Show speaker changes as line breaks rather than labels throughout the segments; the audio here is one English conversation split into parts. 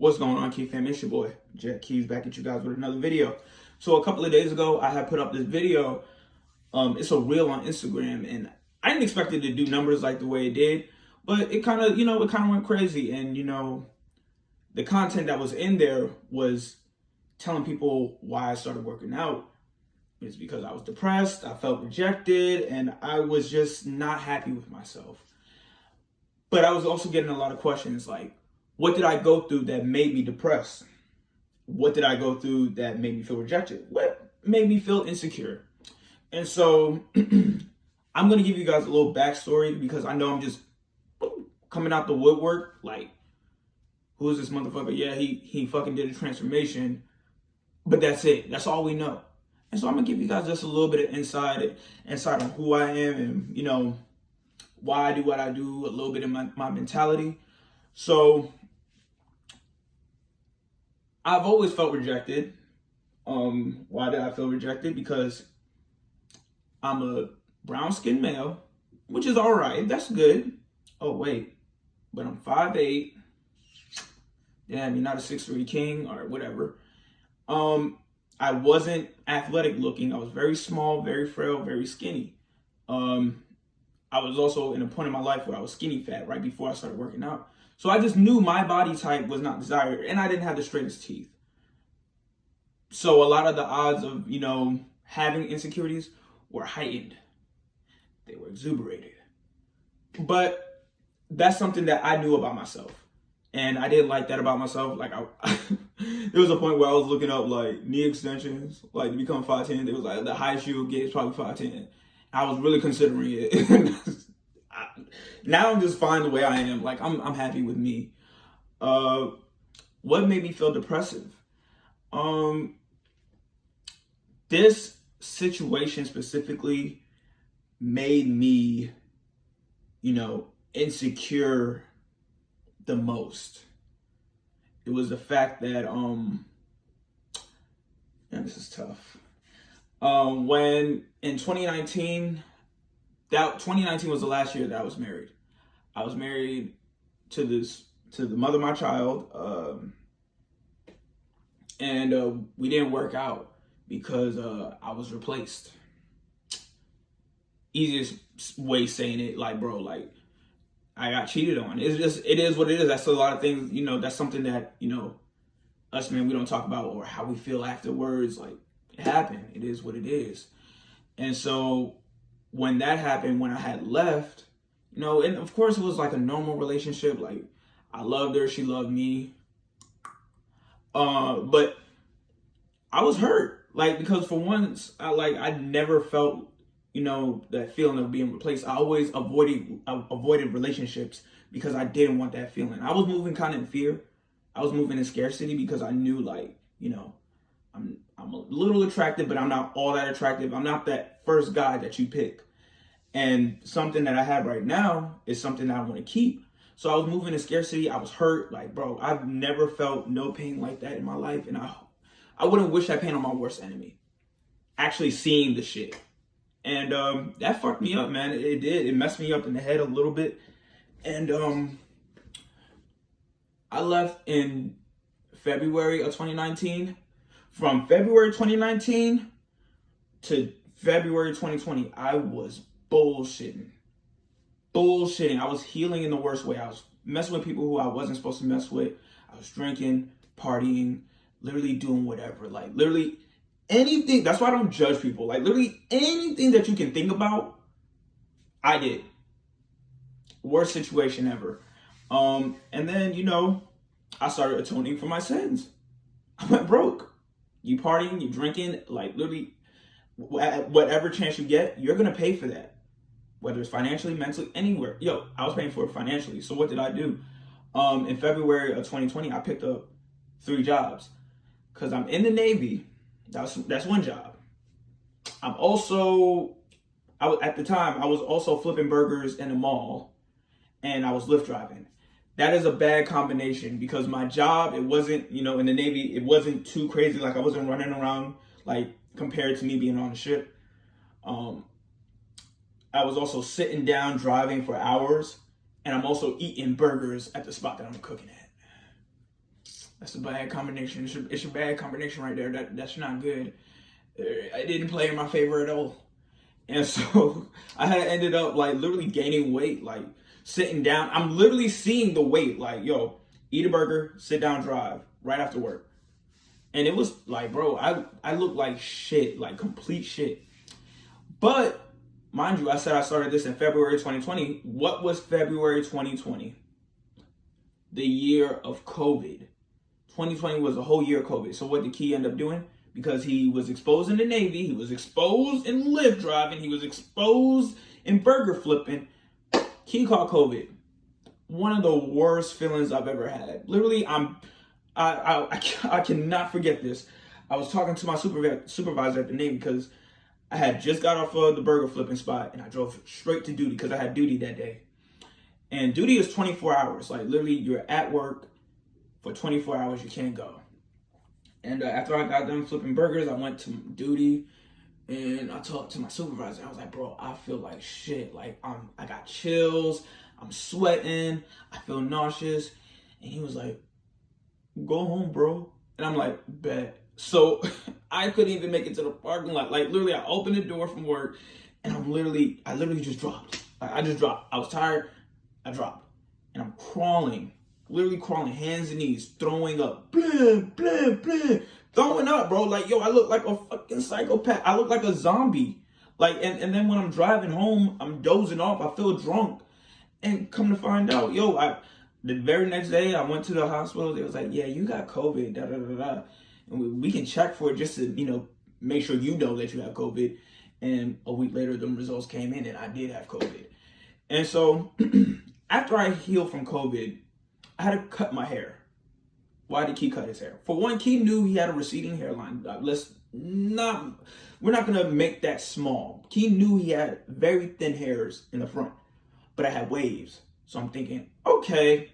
What's going on, KeyFam? It's your boy, Jack Keys, back at you guys with another video. So a couple of days ago, I had put up this video. It's a reel on Instagram, and I didn't expect it to do numbers like the way it did, but it kind of, went crazy. And, the content that was in there was telling people why I started working out. It's because I was depressed, I felt rejected, and I was just not happy with myself. But I was also getting a lot of questions like, what did I go through that made me depressed? What did I go through that made me feel rejected? What made me feel insecure? And so I'm going to give you guys a little backstory because I know I'm just coming out the woodwork. Like, who is this motherfucker? Yeah, he fucking did a transformation, but that's it. That's all we know. And so I'm going to give you guys just a little bit of insight on who I am and, why I do what I do, a little bit of my mentality. So I've always felt rejected. Why did I feel rejected? Because I'm a brown-skinned male, which is all right. That's good. Oh, wait. But I'm 5'8". Damn, you're not a 6'3" king or whatever. I wasn't athletic looking. I was very small, very frail, very skinny. I was also in a point in my life where I was skinny fat right before I started working out. So I just knew my body type was not desired, and I didn't have the straightest teeth. So a lot of the odds of, having insecurities were heightened. They were exuberated. But that's something that I knew about myself. And I didn't like that about myself. Like, there was a point where I was looking up, like, knee extensions, like, to become 5'10". It was like, the highest you would get is probably 5'10". I was really considering it. Now I'm just fine the way I am. Like, I'm happy with me. What made me feel depressive? This situation specifically made me, insecure the most. It was the fact that, this is tough. When in 2019 was the last year that I was married. I was married to the mother of my child, and we didn't work out because I was replaced. Easiest way saying it, like, bro, like, I got cheated on. It is what it is. That's a lot of things, that's something that, us men, we don't talk about, or how we feel afterwards. Like, it happened. It is what it is. And so when that happened, when I had left, and of course it was like a normal relationship. Like, I loved her, she loved me. But I was hurt. Like, because for once, I never felt, that feeling of being replaced. I always avoided relationships because I didn't want that feeling. I was moving kind of in fear. I was moving in scarcity because I knew, like, I'm a little attractive, but I'm not all that attractive. I'm not that first guy that you pick. And something that I have right now is something that I want to keep. So I was moving in scarcity. I was hurt. Like, bro, I've never felt no pain like that in my life. And I wouldn't wish that pain on my worst enemy. Actually seeing the shit. And that fucked me up, man. It did. It messed me up in the head a little bit. And I left in February of 2019. From February 2019 to February 2020, I was bullshitting. I was healing in the worst way. I was messing with people who I wasn't supposed to mess with. I was drinking, partying, literally doing whatever. Like, literally anything. That's why I don't judge people. Like, literally anything that you can think about, I did. Worst situation ever. And then, I started atoning for my sins. I went broke. You partying, you drinking, like, literally whatever chance you get, you're going to pay for that. Whether it's financially, mentally, anywhere. Yo, I was paying for it financially. So what did I do? In February of 2020, I picked up 3 jobs. Because I'm in the Navy. That's one job. At the time, I was also flipping burgers in a mall. And I was Lyft driving. That is a bad combination because my job, it wasn't, in the Navy, it wasn't too crazy. Like, I wasn't running around, like, compared to me being on the ship. I was also sitting down driving for hours, and I'm also eating burgers at the spot that I'm cooking at. That's a bad combination. It's a bad combination right there. That's not good. It didn't play in my favor at all. And so I had ended up like literally gaining weight, like sitting down. I'm literally seeing the weight, like, yo, eat a burger, sit down, drive right after work. And it was like, bro, I look like shit, like complete shit. But mind you, I said I started this in February 2020. What was February 2020? The year of COVID. 2020 was a whole year of COVID. So what did Key end up doing? Because he was exposed in the Navy, he was exposed in Lyft driving, he was exposed in burger flipping. Key caught COVID. One of the worst feelings I've ever had. Literally, I cannot forget this. I was talking to my supervisor at the Navy because I had just got off of the burger flipping spot and I drove straight to duty because I had duty that day. And duty is 24 hours. Like literally, you're at work for 24 hours, you can't go. And after I got done flipping burgers, I went to duty and I talked to my supervisor. I was like, bro, I feel like shit. Like I got chills, I'm sweating, I feel nauseous. And he was like, go home, bro. And I'm like, bet. So I couldn't even make it to the parking lot. Like literally, I opened the door from work and I literally just dropped. I just dropped. I was tired, I dropped. And I'm crawling. Literally crawling, hands and knees, throwing up, blam, blam, blam, throwing up, bro. Like, yo, I look like a fucking psychopath. I look like a zombie. Like, and then when I'm driving home, I'm dozing off. I feel drunk. And come to find out, yo, the very next day, I went to the hospital. They was like, yeah, you got COVID, da, da, da, da. And we can check for it just to, make sure you know that you have COVID. And a week later, the results came in and I did have COVID. And so after I healed from COVID, I had to cut my hair. Why did Key cut his hair? For one, Key knew he had a receding hairline. We're not gonna make that small. Key knew he had very thin hairs in the front, but I had waves. So I'm thinking, okay,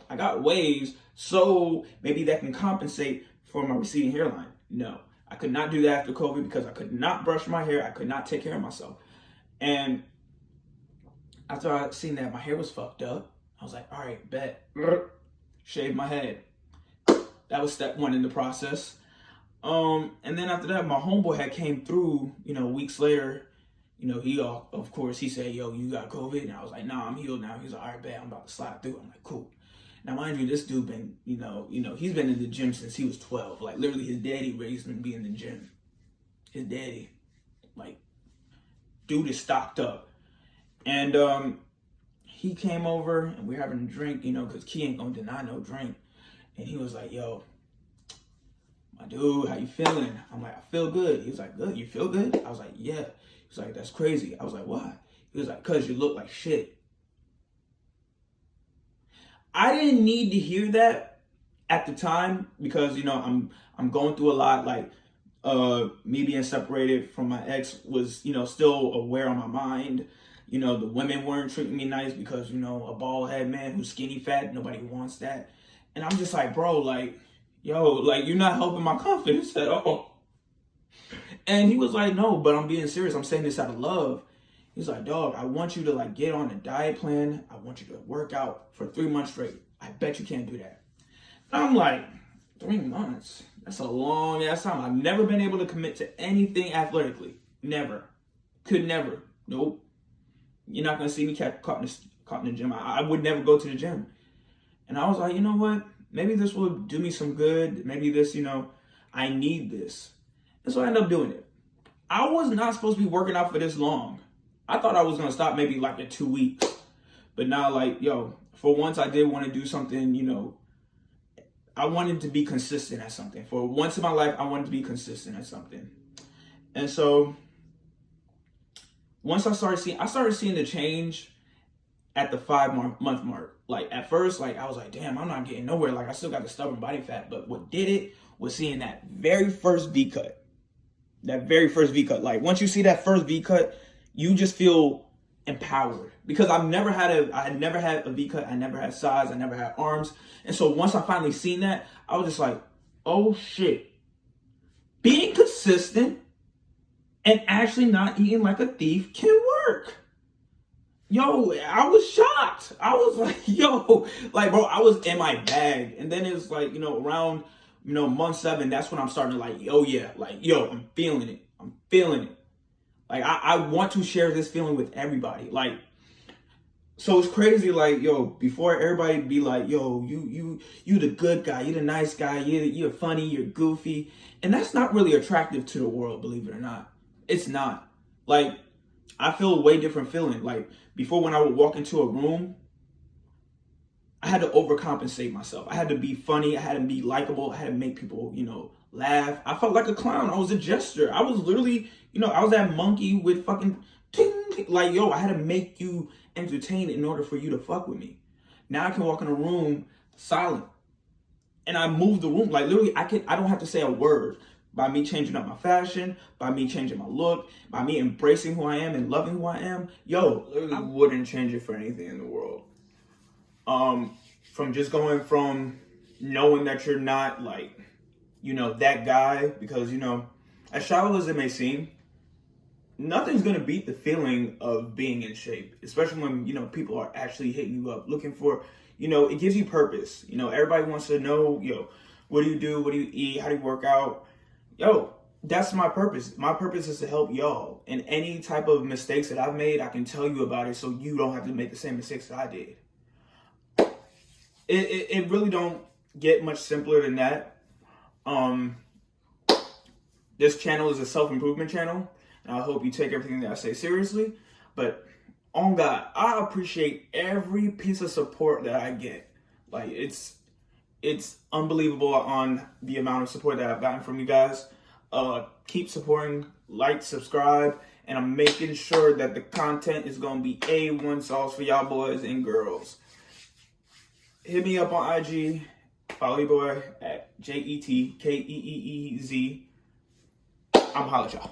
I got waves, so maybe that can compensate for my receding hairline. No, I could not do that after COVID because I could not brush my hair. I could not take care of myself. And after I seen that my hair was fucked up, I was like, all right, bet. Shave my head. That was step one in the process. And then after that, my homeboy had came through, weeks later. Of course, he said, yo, you got COVID? And I was like, nah, I'm healed now. He's like, all right, bet, I'm about to slide through. I'm like, cool. Now, mind you, this dude been, he's been in the gym since he was 12. Like, literally, his daddy raised him to be in the gym. His daddy. Like, dude is stocked up. And, he came over and we were having a drink, because Key ain't gonna deny no drink. And he was like, yo, my dude, how you feeling? I'm like, I feel good. He was like, good, you feel good? I was like, yeah. He was like, that's crazy. I was like, why? He was like, cause you look like shit. I didn't need to hear that at the time because, I'm going through a lot. Like, me being separated from my ex was, still aware on my mind. The women weren't treating me nice because, a bald head man who's skinny fat, nobody wants that. And I'm just like, bro, like, yo, like, you're not helping my confidence at all. And he was like, no, but I'm being serious. I'm saying this out of love. He's like, dog, I want you to, like, get on a diet plan. I want you to work out for 3 months straight. I bet you can't do that. And I'm like, 3 months? That's a long ass time. I've never been able to commit to anything athletically. Never. Could never. Nope. You're not going to see me caught in the gym. I would never go to the gym. And I was like, you know what? Maybe this will do me some good. Maybe this, I need this. And so I ended up doing it. I was not supposed to be working out for this long. I thought I was going to stop maybe like in 2 weeks. But now, like, yo, for once I did want to do something, I wanted to be consistent at something. For once in my life, I wanted to be consistent at something. And so once I started seeing the change at the 5-month mark. Like at first, like I was like, damn, I'm not getting nowhere. Like I still got the stubborn body fat. But what did it was seeing that very first V cut. That very first V cut. Like once you see that first V cut, you just feel empowered. Because I had never had a V cut. I never had size. I never had arms. And so once I finally seen that, I was just like, oh shit. Being consistent and actually not eating like a thief can work. Yo, I was shocked. I was like, yo, like, bro, I was in my bag. And then it's like, around, month 7, that's when I'm starting to like, oh yeah, like, yo, I'm feeling it. I'm feeling it. Like, I want to share this feeling with everybody. Like, so it's crazy, like, yo, before everybody be like, yo, you the good guy, you the nice guy, you're funny, you're goofy. And that's not really attractive to the world, believe it or not. It's not. Like, I feel a way different feeling. Like, before, when I would walk into a room, I had to overcompensate myself. I had to be funny, I had to be likable, I had to make people, laugh. I felt like a clown. I was a jester. I was literally, I was that monkey with fucking ting, ting. Like, yo, I had to make you entertained in order for you to fuck with me. Now I can walk in a room silent and I move the room. Like, literally, I don't have to say a word. By me changing up my fashion, by me changing my look, by me embracing who I am and loving who I am, yo, literally, I wouldn't change it for anything in the world. From just going from knowing that you're not like, that guy, because, as shallow as it may seem, nothing's gonna beat the feeling of being in shape, especially when people are actually hitting you up looking for, it gives you purpose. Everybody wants to know, what do you do, what do you eat, how do you work out? Yo, that's my purpose. My purpose is to help y'all. And any type of mistakes that I've made, I can tell you about it so you don't have to make the same mistakes that I did. It really don't get much simpler than that. This channel is a self-improvement channel, and I hope you take everything that I say seriously. But on God, I appreciate every piece of support that I get. Like, it's unbelievable on the amount of support that I've gotten from you guys. Keep supporting, like, subscribe, and I'm making sure that the content is gonna be A1 sauce for y'all boys and girls. Hit me up on IG, follow your boy at JETKEEZ. I'm holla at y'all.